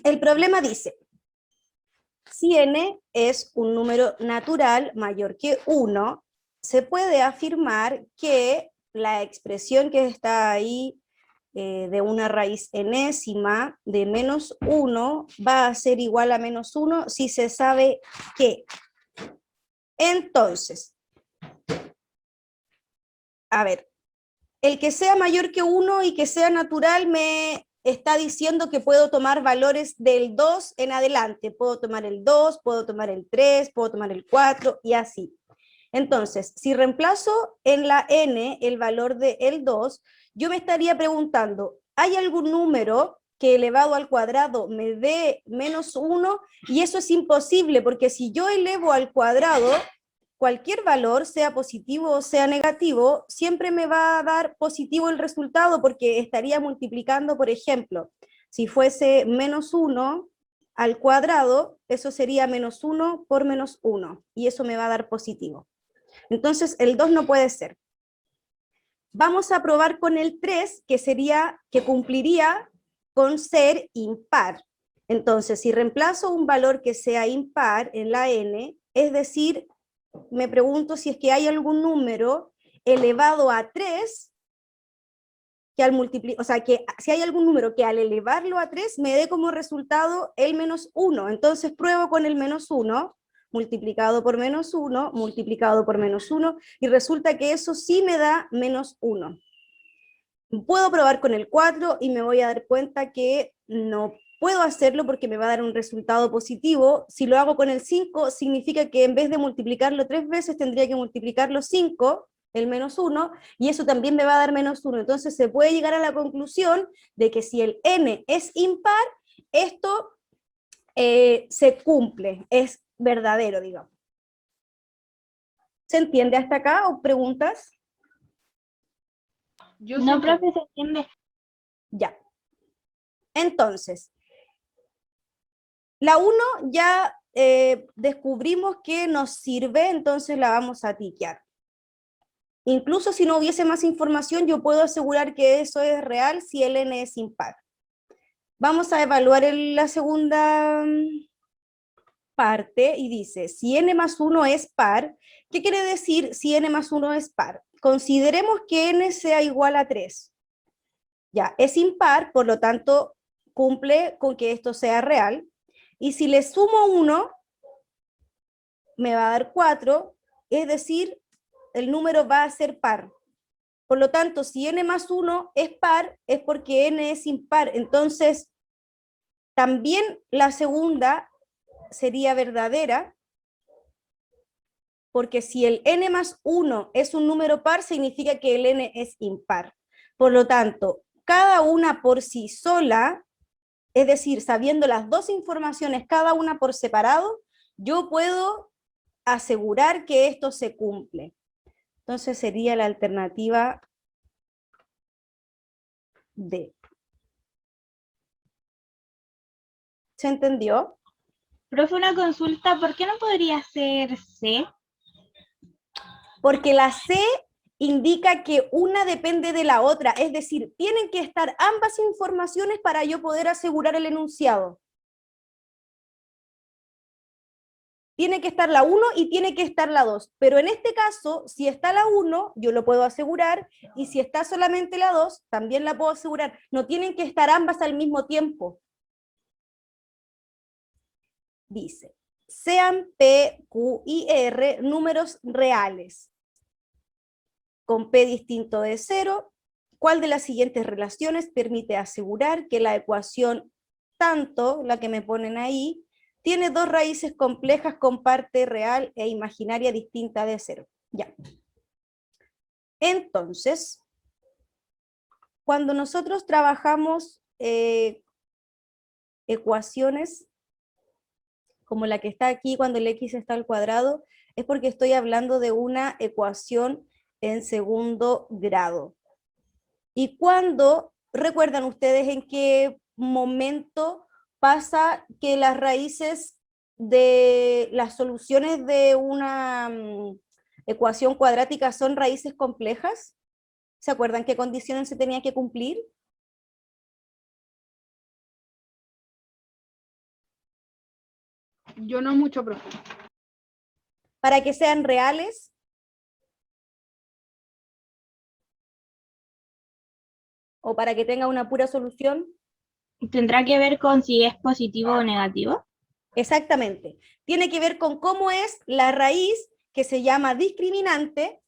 el problema dice, si n es un número natural mayor que 1, se puede afirmar que la expresión que está ahí de una raíz enésima de menos 1 va a ser igual a menos 1 si se sabe que. Entonces, a ver, el que sea mayor que 1 y que sea natural me está diciendo que puedo tomar valores del 2 en adelante. Puedo tomar el 2, puedo tomar el 3, puedo tomar el 4 y así. Entonces, si reemplazo en la n el valor de el 2, yo me estaría preguntando, ¿hay algún número que elevado al cuadrado me dé menos 1? Y eso es imposible, porque si yo elevo al cuadrado, cualquier valor, sea positivo o sea negativo, siempre me va a dar positivo el resultado, porque estaría multiplicando, por ejemplo, si fuese menos 1 al cuadrado, eso sería menos 1 por menos 1, y eso me va a dar positivo. Entonces, el 2 no puede ser. Vamos a probar con el 3, que cumpliría con ser impar. Entonces, si reemplazo un valor que sea impar en la n, es decir, me pregunto si es que hay algún número elevado a 3 que al multiplicar, o sea, que si hay algún número que al elevarlo a 3 me dé como resultado el menos 1. Entonces pruebo con el menos 1, multiplicado por menos 1, multiplicado por menos 1, y resulta que eso sí me da menos 1. Puedo probar con el 4 y me voy a dar cuenta que no puedo hacerlo porque me va a dar un resultado positivo. Si lo hago con el 5, significa que en vez de multiplicarlo 3 veces, tendría que multiplicarlo 5, el menos 1, y eso también me va a dar menos 1. Entonces se puede llegar a la conclusión de que si el n es impar, esto se cumple, es verdadero, digamos. ¿Se entiende hasta acá o preguntas? Yo No, siento. profe, se entiende. Ya. Entonces, la 1 ya descubrimos que nos sirve, entonces la vamos a tiquear. Incluso si no hubiese más información, yo puedo asegurar que eso es real si el n es impar. Vamos a evaluar la segunda parte y dice, si n más 1 es par, ¿qué quiere decir si n más 1 es par? Consideremos que n sea igual a 3. Ya, es impar, por lo tanto, cumple con que esto sea real. Y si le sumo 1, me va a dar 4, es decir, el número va a ser par. Por lo tanto, si n más 1 es par, es porque n es impar. Entonces, también la segunda sería verdadera, porque si el n más 1 es un número par, significa que el n es impar. Por lo tanto, cada una por sí sola, es decir, sabiendo las dos informaciones, cada una por separado, yo puedo asegurar que esto se cumple. Entonces sería la alternativa D. ¿Se entendió? Profe, una consulta, ¿por qué no podría ser C? Porque la C indica que una depende de la otra, es decir, tienen que estar ambas informaciones para yo poder asegurar el enunciado. Tiene que estar la 1 y tiene que estar la 2, pero en este caso, si está la 1, yo lo puedo asegurar, y si está solamente la 2, también la puedo asegurar. No tienen que estar ambas al mismo tiempo. Dice, sean P, Q y R números reales, con P distinto de 0, ¿cuál de las siguientes relaciones permite asegurar que la ecuación, tanto la que me ponen ahí, tiene dos raíces complejas con parte real e imaginaria distinta de 0? Ya. Entonces, cuando nosotros trabajamos ecuaciones como la que está aquí cuando el x está al cuadrado, es porque estoy hablando de una ecuación en segundo grado. ¿Y cuándo, recuerdan ustedes en qué momento pasa que las raíces de las soluciones de una ecuación cuadrática son raíces complejas? ¿Se acuerdan qué condiciones se tenía que cumplir? Yo no mucho, profe. Para que sean reales, o para que tenga una pura solución. ¿Tendrá que ver con si es positivo o negativo? Exactamente. Tiene que ver con cómo es la raíz, que se llama discriminante,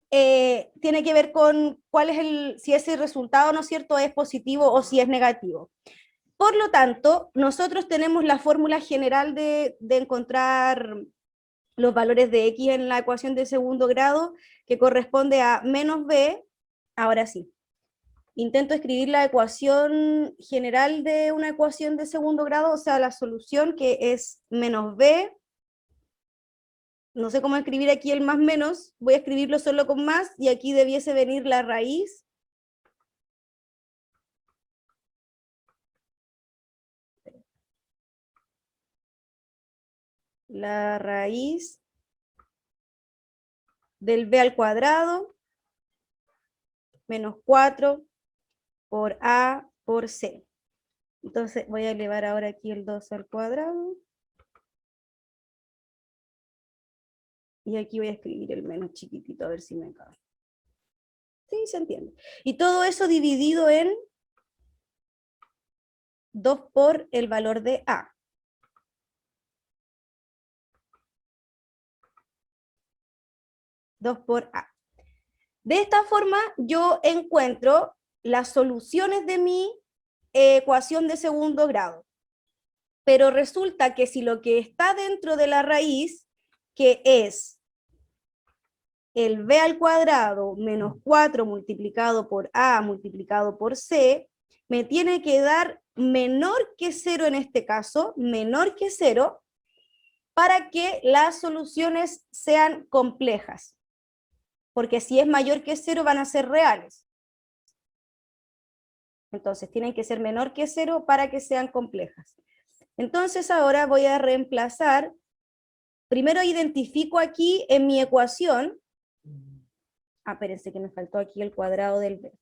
tiene que ver con cuál es si ese resultado, ¿no es cierto?, es positivo o si es negativo. Por lo tanto, nosotros tenemos la fórmula general de encontrar los valores de x en la ecuación de segundo grado, que corresponde a menos b. Ahora sí, intento escribir la ecuación general de una ecuación de segundo grado, o sea, la solución, que es menos b. No sé cómo escribir aquí el más menos, voy a escribirlo solo con más, y aquí debiese venir la raíz. La raíz del b al cuadrado menos 4 por a por c. Entonces voy a elevar ahora aquí el 2 al cuadrado. Y aquí voy a escribir el menos chiquitito, a ver si me cabe. Sí, se entiende. Y todo eso dividido en 2 por el valor de a. Dos por a. De esta forma yo encuentro las soluciones de mi ecuación de segundo grado. Pero resulta que si lo que está dentro de la raíz, que es el b al cuadrado menos 4 multiplicado por a multiplicado por c, me tiene que dar menor que 0 en este caso, menor que 0, para que las soluciones sean complejas. Porque si es mayor que 0 van a ser reales. Entonces tienen que ser menor que 0 para que sean complejas. Entonces ahora voy a reemplazar, primero identifico aquí en mi ecuación, espérense que me faltó aquí el cuadrado del b.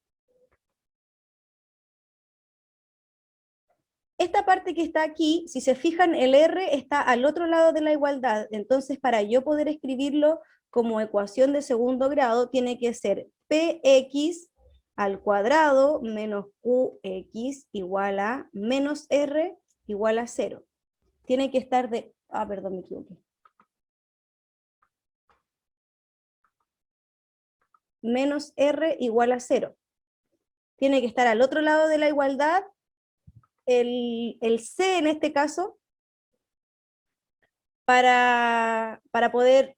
Esta parte que está aquí, si se fijan, el r está al otro lado de la igualdad, entonces para yo poder escribirlo como ecuación de segundo grado, tiene que ser px al cuadrado menos qx igual a menos r igual a 0. Tiene que estar de... perdón, me equivoqué. Menos r igual a 0. Tiene que estar al otro lado de la igualdad, el c en este caso, para poder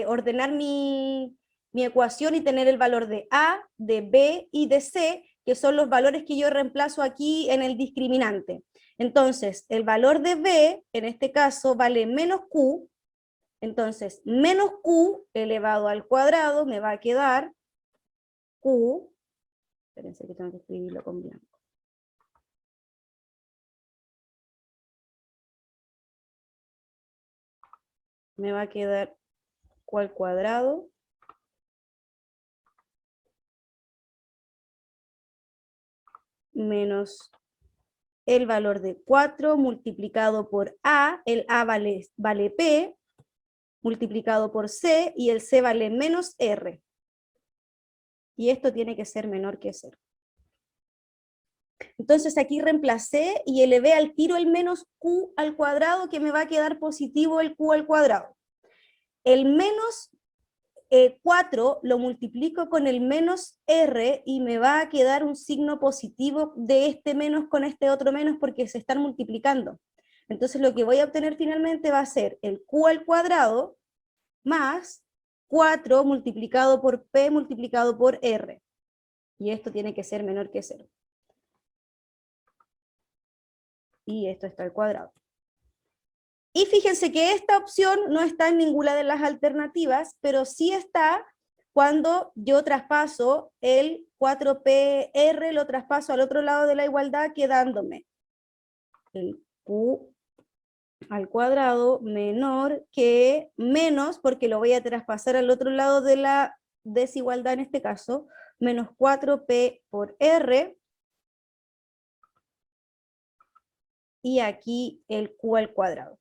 ordenar mi ecuación y tener el valor de a, de b y de c, que son los valores que yo reemplazo aquí en el discriminante. Entonces, el valor de b, en este caso, vale menos q. Entonces, menos q elevado al cuadrado me va a quedar q. Espérense que tengo que escribirlo con blanco. Me va a quedar q al cuadrado menos el valor de 4 multiplicado por a, el a vale p, multiplicado por c, y el c vale menos r. Y esto tiene que ser menor que 0. Entonces aquí reemplacé y elevé al tiro el menos q al cuadrado, que me va a quedar positivo el q al cuadrado. El menos 4 lo multiplico con el menos r y me va a quedar un signo positivo de este menos con este otro menos, porque se están multiplicando. Entonces lo que voy a obtener finalmente va a ser el q al cuadrado más 4 multiplicado por p multiplicado por r. Y esto tiene que ser menor que 0. Y esto está al cuadrado. Y fíjense que esta opción no está en ninguna de las alternativas, pero sí está cuando yo traspaso el 4PR, lo traspaso al otro lado de la igualdad, quedándome el Q al cuadrado menor que menos, porque lo voy a traspasar al otro lado de la desigualdad en este caso, menos 4P por R, y aquí el Q al cuadrado.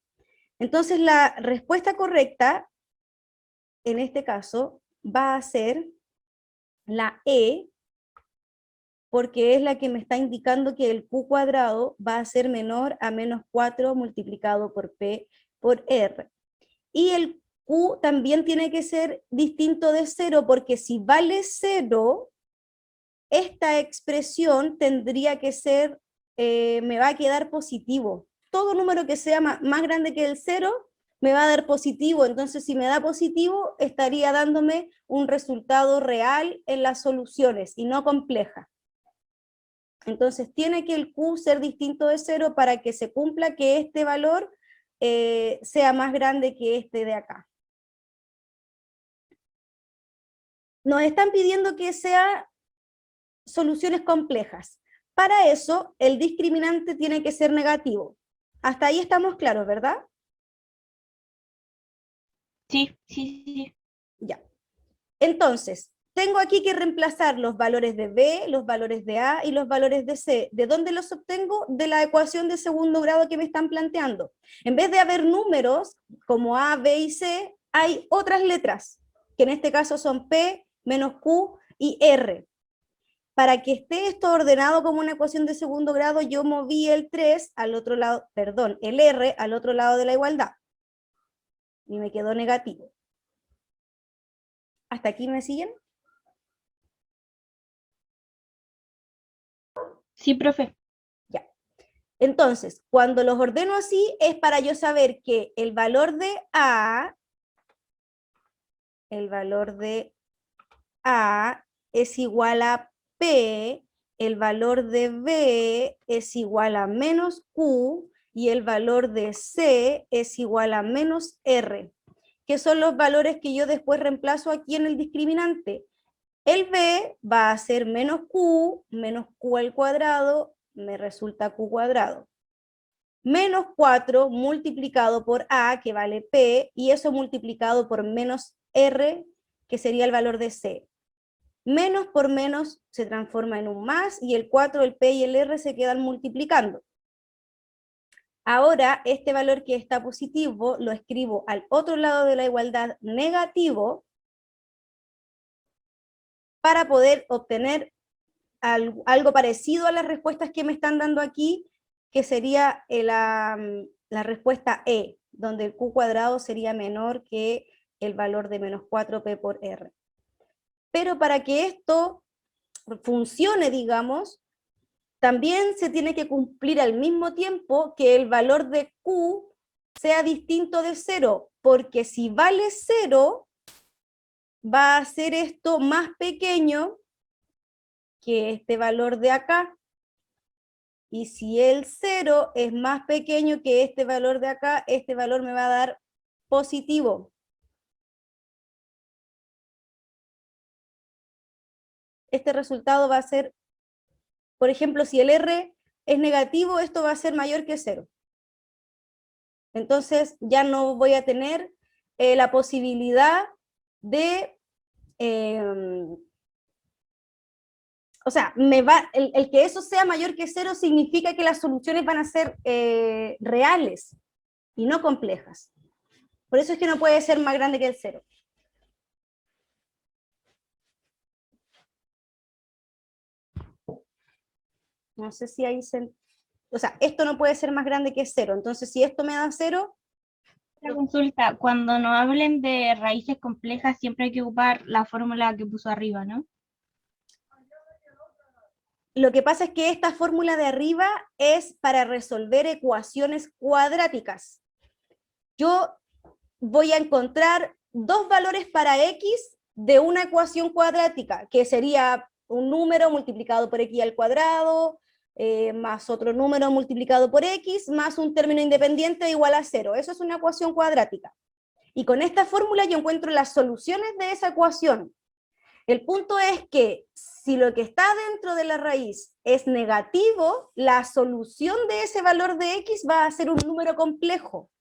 Entonces la respuesta correcta, en este caso, va a ser la E, porque es la que me está indicando que el Q cuadrado va a ser menor a menos 4 multiplicado por P por R. Y el Q también tiene que ser distinto de 0, porque si vale 0, esta expresión tendría que ser, me va a quedar positivo. Todo número que sea más grande que el 0 me va a dar positivo. Entonces, si me da positivo, estaría dándome un resultado real en las soluciones y no compleja. Entonces, tiene que el Q ser distinto de 0 para que se cumpla que este valor sea más grande que este de acá. Nos están pidiendo que sea soluciones complejas. Para eso, el discriminante tiene que ser negativo. Hasta ahí estamos claros, ¿verdad? Sí, sí, sí. Ya. Entonces, tengo aquí que reemplazar los valores de B, los valores de A y los valores de C. ¿De dónde los obtengo? De la ecuación de segundo grado que me están planteando. En vez de haber números como A, B y C, hay otras letras, que en este caso son P, menos Q y R. Para que esté esto ordenado como una ecuación de segundo grado, yo moví el 3 al otro lado, perdón, el R al otro lado de la igualdad. Y me quedó negativo. ¿Hasta aquí me siguen? Sí, profe. Ya. Entonces, cuando los ordeno así, es para yo saber que el valor de A es igual a P, el valor de B es igual a menos Q y el valor de C es igual a menos R, que son los valores que yo después reemplazo aquí en el discriminante. El B va a ser menos Q al cuadrado, me resulta Q cuadrado. Menos 4 multiplicado por A, que vale P, y eso multiplicado por menos R, que sería el valor de C. Menos por menos se transforma en un más, y el 4, el P y el R se quedan multiplicando. Ahora, este valor que está positivo lo escribo al otro lado de la igualdad negativo para poder obtener algo parecido a las respuestas que me están dando aquí, que sería la respuesta E, donde el Q cuadrado sería menor que el valor de menos 4P por R. Pero para que esto funcione, digamos, también se tiene que cumplir al mismo tiempo que el valor de Q sea distinto de 0, porque si vale 0, va a ser esto más pequeño que este valor de acá. Y si el 0 es más pequeño que este valor de acá, este valor me va a dar positivo. Este resultado va a ser, por ejemplo, si el R es negativo, esto va a ser mayor que 0. Entonces ya no voy a tener la posibilidad de... o sea, el que eso sea mayor que 0 significa que las soluciones van a ser reales y no complejas. Por eso es que no puede ser más grande que el 0. No sé si hay... O sea, esto no puede ser más grande que 0. Entonces, si esto me da 0... Otra consulta, cuando nos hablen de raíces complejas, siempre hay que ocupar la fórmula que puso arriba, ¿no? Lo que pasa es que esta fórmula de arriba es para resolver ecuaciones cuadráticas. Yo voy a encontrar dos valores para x de una ecuación cuadrática, que sería un número multiplicado por x al cuadrado, más otro número multiplicado por x, más un término independiente igual a 0. Eso es una ecuación cuadrática. Y con esta fórmula yo encuentro las soluciones de esa ecuación. El punto es que si lo que está dentro de la raíz es negativo, la solución de ese valor de x va a ser un número complejo.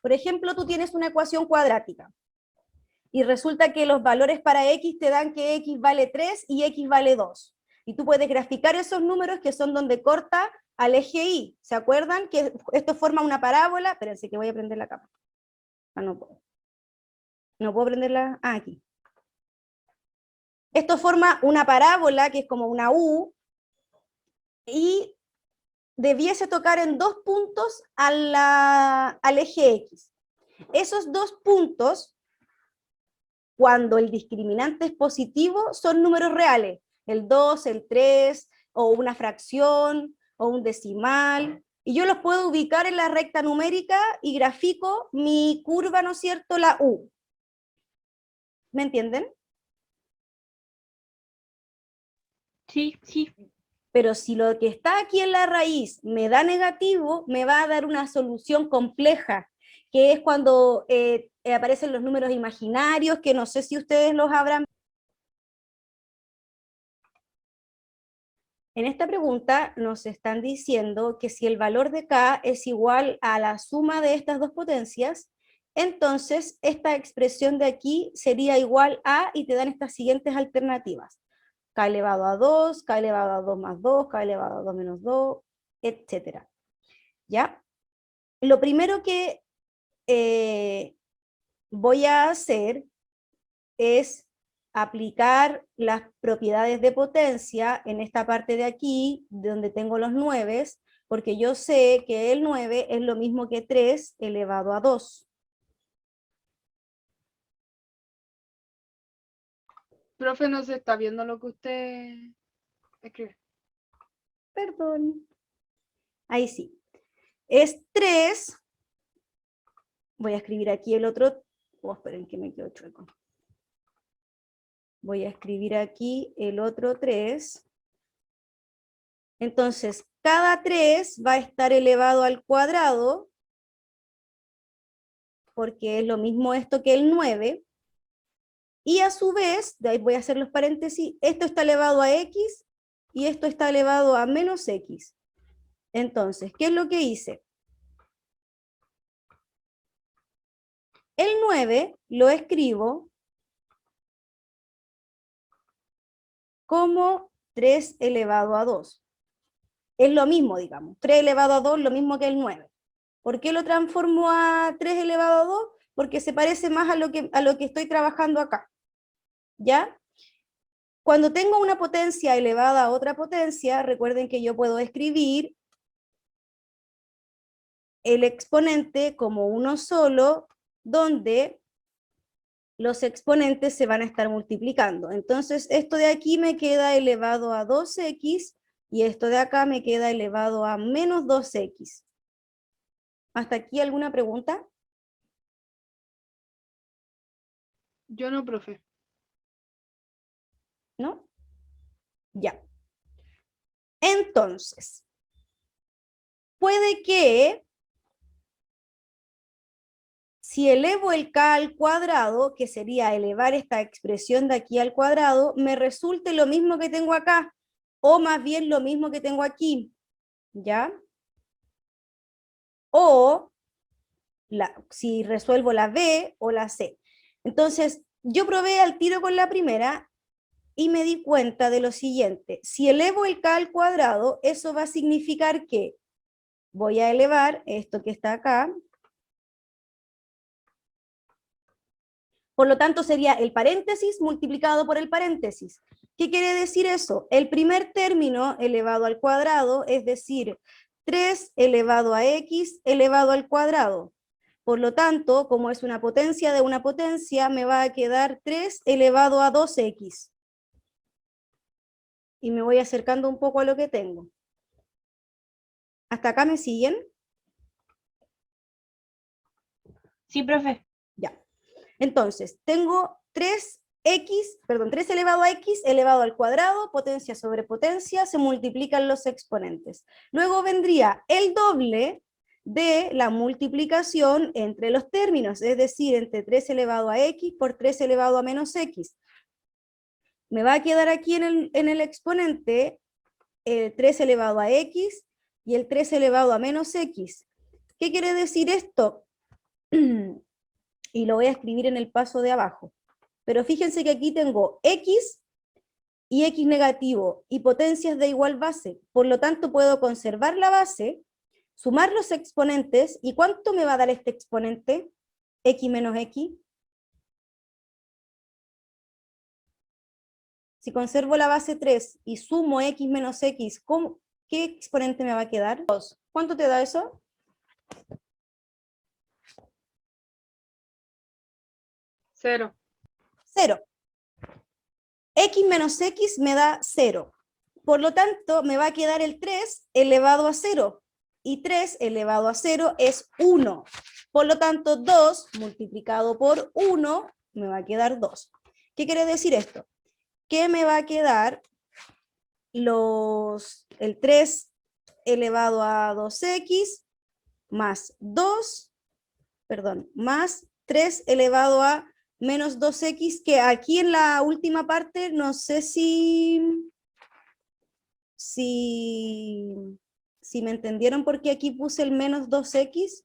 Por ejemplo, tú tienes una ecuación cuadrática y resulta que los valores para x te dan que x vale 3 y x vale 2. Y tú puedes graficar esos números que son donde corta al eje Y. ¿Se acuerdan que esto forma una parábola? Espérense que voy a prender la cámara. Ah, no puedo. No puedo prenderla. Ah, aquí. Esto forma una parábola que es como una U y debiese tocar en 2 puntos al eje X. Esos 2 puntos, cuando el discriminante es positivo, son números reales. El 2, el 3, o una fracción, o un decimal. Y yo los puedo ubicar en la recta numérica y grafico mi curva, ¿no es cierto?, la U. ¿Me entienden? Sí, sí. Pero si lo que está aquí en la raíz me da negativo, me va a dar una solución compleja, que es cuando aparecen los números imaginarios, que no sé si ustedes los habrán. En esta pregunta nos están diciendo que si el valor de K es igual a la suma de estas dos potencias, entonces esta expresión de aquí sería igual a, y te dan estas siguientes alternativas. K elevado a 2, K elevado a 2 más 2, K elevado a 2 menos 2, etc. ¿Ya? Lo primero que voy a hacer es aplicar las propiedades de potencia en esta parte de aquí, donde tengo los 9, porque yo sé que el 9 es lo mismo que 3 elevado a 2. Profe, no se está viendo lo que usted escribe. Perdón. Ahí sí. Es 3. Voy a escribir aquí el otro. Oh, esperen que me quedo chueco. Voy a escribir aquí el otro 3. Entonces, cada 3 va a estar elevado al cuadrado, porque es lo mismo esto que el 9. Y a su vez, de ahí voy a hacer los paréntesis, esto está elevado a x y esto está elevado a menos x. Entonces, ¿qué es lo que hice? El 9 lo escribo como 3 elevado a 2. Es lo mismo, digamos. 3 elevado a 2 lo mismo que el 9. ¿Por qué lo transformo a 3 elevado a 2? Porque se parece más a lo que estoy trabajando acá. ¿Ya? Cuando tengo una potencia elevada a otra potencia, recuerden que yo puedo escribir el exponente como uno solo, donde los exponentes se van a estar multiplicando. Entonces, esto de aquí me queda elevado a 2x y esto de acá me queda elevado a menos 2x. ¿Hasta aquí alguna pregunta? Yo no, profe. ¿No? Ya. Entonces, puede que si elevo el k al cuadrado, que sería elevar esta expresión de aquí al cuadrado, me resulte lo mismo que tengo acá, o más bien lo mismo que tengo aquí, ¿ya? O si resuelvo la B o la C. Entonces, yo probé al tiro con la primera y me di cuenta de lo siguiente. Si elevo el k al cuadrado, eso va a significar que voy a elevar esto que está acá. Por lo tanto, sería el paréntesis multiplicado por el paréntesis. ¿Qué quiere decir eso? El primer término elevado al cuadrado, es decir, 3 elevado a x elevado al cuadrado. Por lo tanto, como es una potencia de una potencia, me va a quedar 3 elevado a 2x. Y me voy acercando un poco a lo que tengo. ¿Hasta acá me siguen? Sí, profe. Ya. Entonces, tengo 3 elevado a x elevado al cuadrado, potencia sobre potencia, se multiplican los exponentes. Luego vendría el doble de la multiplicación entre los términos, es decir, entre 3 elevado a x por 3 elevado a menos x. Me va a quedar aquí en el exponente el 3 elevado a x y el 3 elevado a menos x. ¿Qué quiere decir esto? Y lo voy a escribir en el paso de abajo. Pero fíjense que aquí tengo x y x negativo, y potencias de igual base. Por lo tanto, puedo conservar la base, sumar los exponentes, ¿y cuánto me va a dar este exponente? X menos X. Si conservo la base 3 y sumo X menos X, ¿qué exponente me va a quedar? 2. ¿Cuánto te da eso? 0. 0. X menos X me da 0. Por lo tanto, me va a quedar el 3 elevado a 0. Y 3 elevado a 0 es 1. Por lo tanto, 2 multiplicado por 1 me va a quedar 2. ¿Qué quiere decir esto? Que me va a quedar el 3 elevado a 2x más 2, perdón, más 3 elevado a menos 2x, que aquí en la última parte no sé si me entendieron porque aquí puse el menos 2x,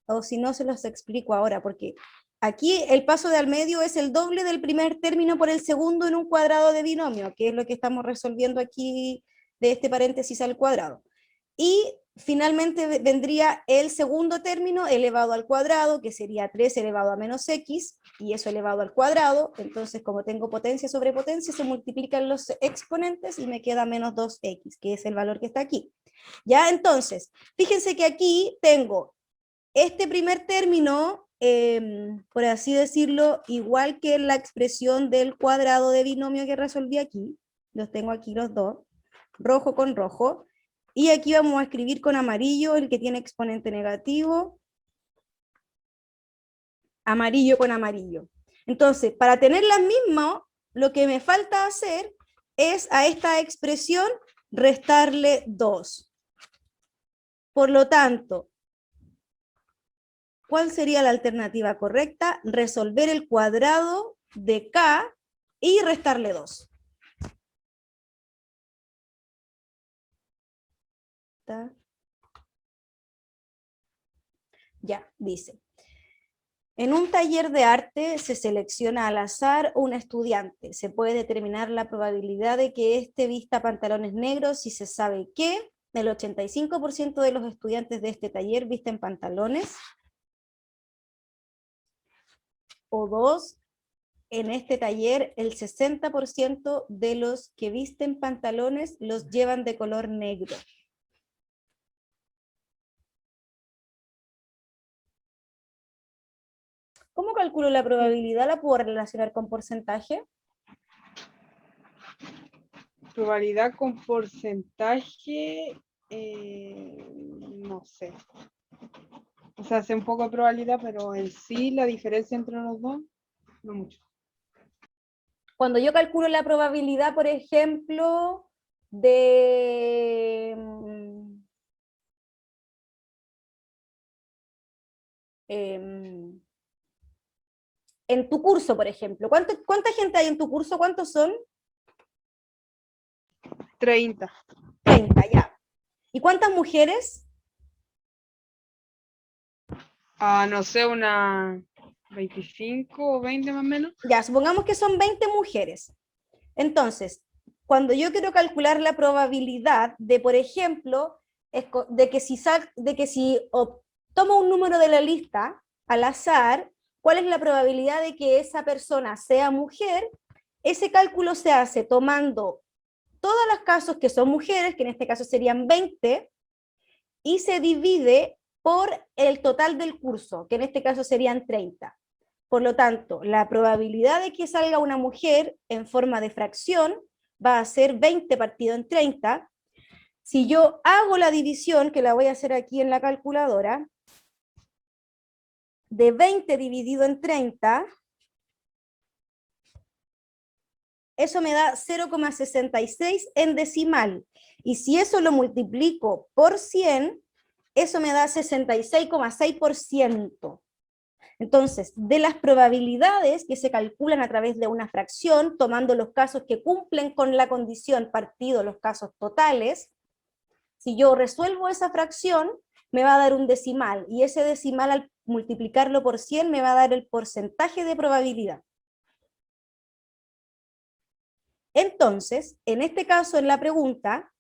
o si no se los explico ahora, porque aquí el paso de al medio es el doble del primer término por el segundo en un cuadrado de binomio, que es lo que estamos resolviendo aquí de este paréntesis al cuadrado. Y finalmente vendría el segundo término elevado al cuadrado, que sería 3 elevado a menos x, y eso elevado al cuadrado. Entonces, como tengo potencia sobre potencia, se multiplican los exponentes y me queda menos 2x, que es el valor que está aquí. Ya, entonces, fíjense que aquí tengo este primer término, por así decirlo, igual que la expresión del cuadrado de binomio que resolví aquí. Los tengo aquí los dos, rojo con rojo. Y aquí vamos a escribir con amarillo el que tiene exponente negativo. Amarillo con amarillo. Entonces, para tener las mismas, lo que me falta hacer es a esta expresión restarle 2. Por lo tanto, ¿cuál sería la alternativa correcta? Resolver el cuadrado de k y restarle 2. Ya, dice. En un taller de arte se selecciona al azar un estudiante. Se puede determinar la probabilidad de que éste vista pantalones negros si se sabe que el 85% de los estudiantes de este taller visten pantalones. O 2, en este taller el 60% de los que visten pantalones los llevan de color negro. ¿Cómo calculo la probabilidad? ¿La puedo relacionar con porcentaje? Probabilidad con porcentaje, no sé. O sea, sé un poco de probabilidad, pero en sí la diferencia entre los dos, no mucho. Cuando yo calculo la probabilidad, por ejemplo, de en tu curso, por ejemplo, ¿cuánta gente hay en tu curso? ¿Cuántos son? 30. 30, ya. ¿Y cuántas mujeres? No sé, una 25 o 20 más o menos. Ya, supongamos que son 20 mujeres. Entonces, cuando yo quiero calcular la probabilidad de, por ejemplo, de que si tomo un número de la lista al azar, ¿cuál es la probabilidad de que esa persona sea mujer? Ese cálculo se hace tomando todos los casos que son mujeres, que en este caso serían 20, y se divide por el total del curso, que en este caso serían 30. Por lo tanto, la probabilidad de que salga una mujer en forma de fracción va a ser 20 partido en 30. Si yo hago la división, que la voy a hacer aquí en la calculadora, de 20 dividido en 30, eso me da 0,66 en decimal. Y si eso lo multiplico por 100, eso me da 66,6%. Entonces, de las probabilidades que se calculan a través de una fracción, tomando los casos que cumplen con la condición partido los casos totales, si yo resuelvo esa fracción, me va a dar un decimal, y ese decimal al multiplicarlo por 100 me va a dar el porcentaje de probabilidad. Entonces, en este caso, en la pregunta,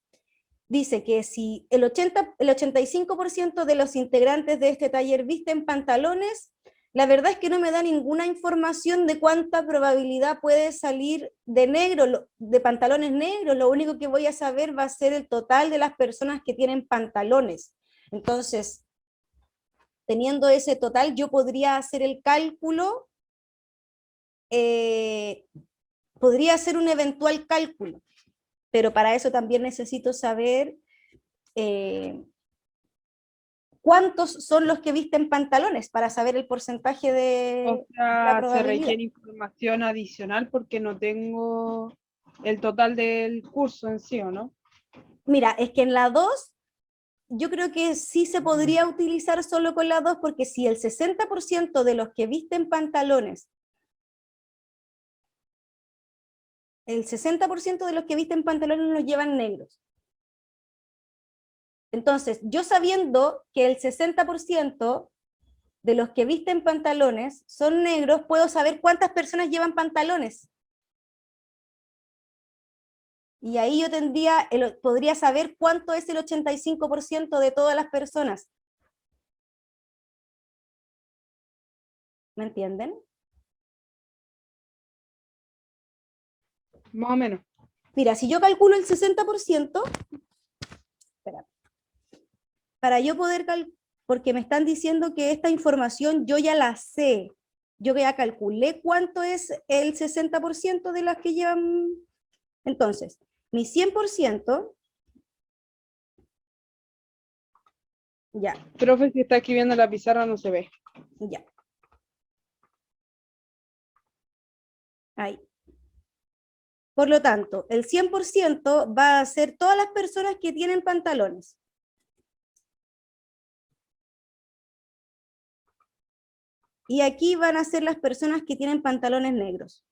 dice que si el 85% de los integrantes de este taller visten pantalones, la verdad es que no me da ninguna información de cuánta probabilidad puede salir de negro, de pantalones negros. Lo único que voy a saber va a ser el total de las personas que tienen pantalones. Entonces, teniendo ese total, yo podría hacer el cálculo, podría hacer un eventual cálculo, pero para eso también necesito saber cuántos son los que visten pantalones para saber el porcentaje de O la sea, se probabilidad. requiere información adicional porque no tengo el total del curso en sí, ¿o no? Mira, es que en la 2, yo creo que sí se podría utilizar solo con la 2, porque si el 60% de los que visten pantalones, el 60% de los que visten pantalones los llevan negros. Entonces, yo sabiendo que el 60% de los que visten pantalones son negros, puedo saber cuántas personas llevan pantalones. Y ahí yo podría saber cuánto es el 85% de todas las personas. ¿Me entienden? Más o menos. Mira, si yo calculo el 60%, espera, para yo poder porque me están diciendo que esta información yo ya la sé. Yo ya calculé cuánto es el 60% de las que llevan. Entonces, mi 100%, ya, Profe, si está escribiendo en la pizarra no se ve. ya. Ahí. Por lo tanto, el 100% va a ser todas las personas que tienen pantalones. Y aquí van a ser las personas que tienen pantalones negros.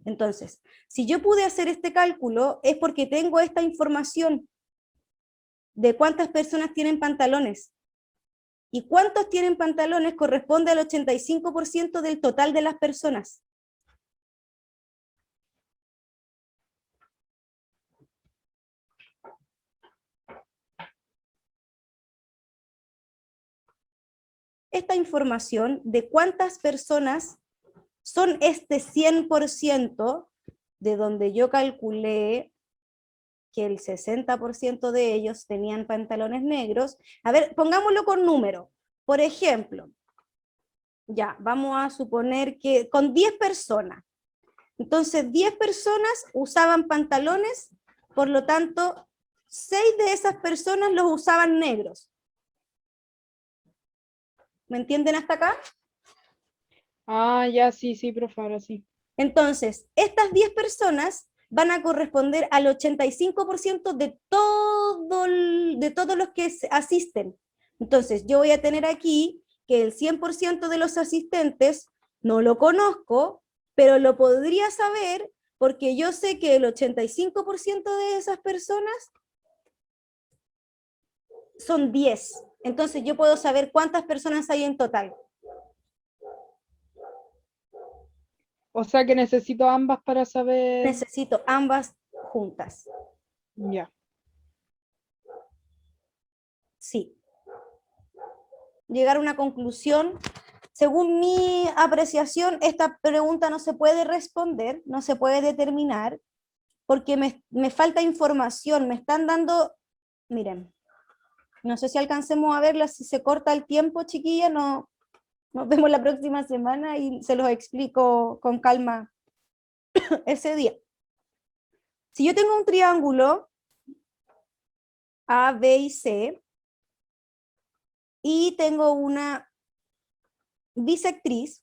Entonces, si yo pude hacer este cálculo, es porque tengo esta información de cuántas personas tienen pantalones. Y cuántos tienen pantalones corresponde al 85% del total de las personas. Esta información de cuántas personas son este 100% de donde yo calculé que el 60% de ellos tenían pantalones negros. A ver, pongámoslo con número. Por ejemplo, ya, vamos a suponer que con 10 personas. Entonces, 10 personas usaban pantalones, por lo tanto, 6 de esas personas los usaban negros. ¿Me entienden hasta acá? Ah, ya, sí, profe, ahora sí. Entonces, estas 10 personas van a corresponder al 85% de todos los que asisten. Entonces, yo voy a tener aquí que el 100% de los asistentes no lo conozco, pero lo podría saber porque yo sé que el 85% de esas personas son 10. Entonces, yo puedo saber cuántas personas hay en total. O sea que necesito ambas para saber. Necesito ambas juntas. Ya. Sí. Llegar a una conclusión. Según mi apreciación, esta pregunta no se puede responder, no se puede determinar, porque me falta información, me están dando, miren, no sé si alcancemos a verla, si se corta el tiempo, chiquilla, nos vemos la próxima semana y se los explico con calma ese día. Si yo tengo un triángulo A, B y C, y tengo una bisectriz,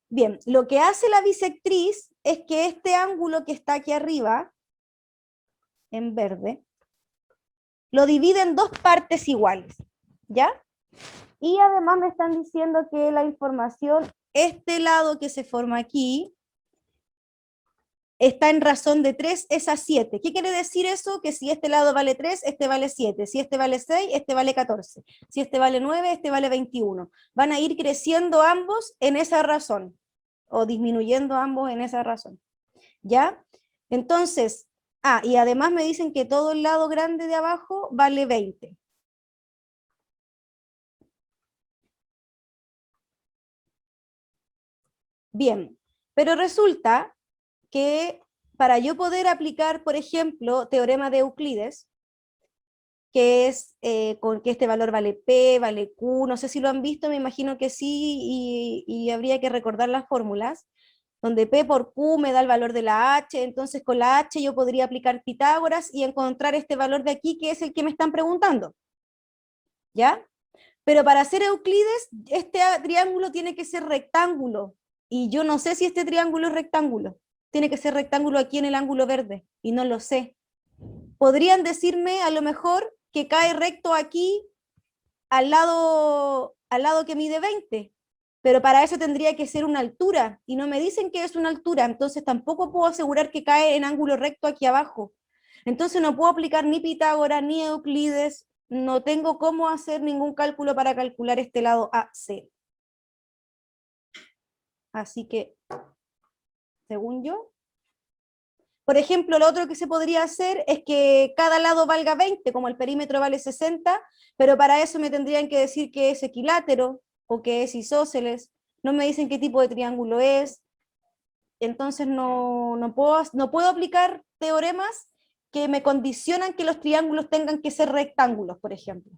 bien, lo que hace la bisectriz es que este ángulo que está aquí arriba, en verde, lo divide en dos partes iguales, ¿ya? Y además me están diciendo que la información, este lado que se forma aquí, está en razón de 3 es a 7. ¿Qué quiere decir eso? Que si este lado vale 3, este vale 7. Si este vale 6, este vale 14. Si este vale 9, este vale 21. Van a ir creciendo ambos en esa razón, o disminuyendo ambos en esa razón. ¿Ya? Entonces, y además me dicen que todo el lado grande de abajo vale 20. Bien, pero resulta que para yo poder aplicar, por ejemplo, teorema de Euclides, que es con que este valor vale P, vale Q, no sé si lo han visto, me imagino que sí, y habría que recordar las fórmulas, donde P por Q me da el valor de la H, entonces con la H yo podría aplicar Pitágoras y encontrar este valor de aquí, que es el que me están preguntando, ¿ya? Pero para hacer Euclides, este triángulo tiene que ser rectángulo, y yo no sé si este triángulo es rectángulo, tiene que ser rectángulo aquí en el ángulo verde, y no lo sé. Podrían decirme a lo mejor que cae recto aquí al lado que mide 20, pero para eso tendría que ser una altura, y no me dicen que es una altura, entonces tampoco puedo asegurar que cae en ángulo recto aquí abajo. Entonces no puedo aplicar ni Pitágoras ni Euclides, no tengo cómo hacer ningún cálculo para calcular este lado AC. Así que, según yo, por ejemplo, lo otro que se podría hacer es que cada lado valga 20, como el perímetro vale 60, pero para eso me tendrían que decir que es equilátero o que es isósceles. No me dicen qué tipo de triángulo es, entonces no puedo aplicar teoremas que me condicionan que los triángulos tengan que ser rectángulos, por ejemplo.